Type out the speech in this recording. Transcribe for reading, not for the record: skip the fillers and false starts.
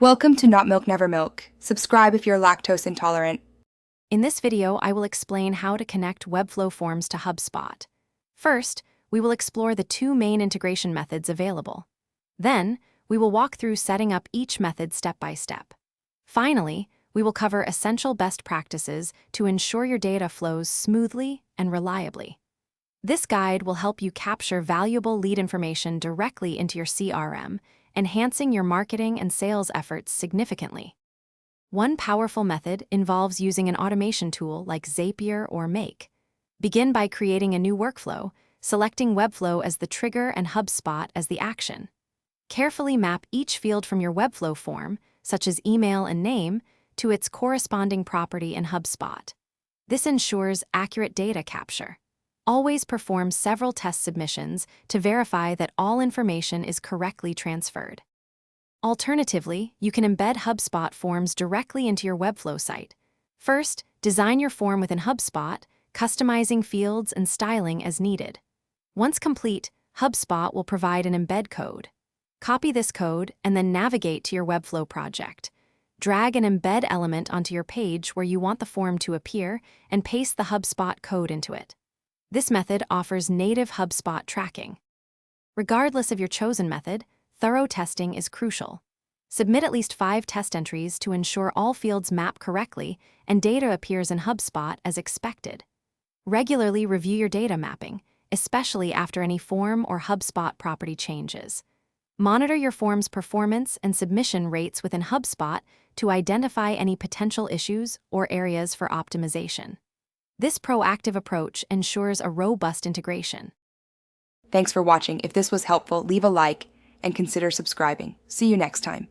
Welcome to Not Milk Never Milk. Subscribe if you're lactose intolerant. In this video, I will explain how to connect Webflow forms to Hubspot. First, we will explore the two main integration methods available. Then, we will walk through setting up each method step by step. Finally, we will cover essential best practices to ensure your data flows smoothly and reliably. This guide will help you capture valuable lead information directly into your CRM, enhancing your marketing and sales efforts significantly. One powerful method involves using an automation tool like Zapier or Make. Begin by creating a new workflow, selecting Webflow as the trigger and Hubspot as the action. Carefully map each field from your Webflow form, such as email and name, to its corresponding property in Hubspot. This ensures accurate data capture. Always perform several test submissions to verify that all information is correctly transferred. Alternatively, you can embed Hubspot forms directly into your Webflow site. First, design your form within Hubspot, customizing fields and styling as needed. Once complete, Hubspot will provide an embed code. Copy this code and then navigate to your Webflow project. Drag an embed element onto your page where you want the form to appear and paste the Hubspot code into it. This method offers native Hubspot tracking. Regardless of your chosen method, thorough testing is crucial. Submit at least 5 test entries to ensure all fields map correctly and data appears in Hubspot as expected. Regularly review your data mapping, especially after any form or Hubspot property changes. Monitor your form's performance and submission rates within Hubspot to identify any potential issues or areas for optimization. This proactive approach ensures a robust integration. Thanks for watching. If this was helpful, leave a like and consider subscribing. See you next time.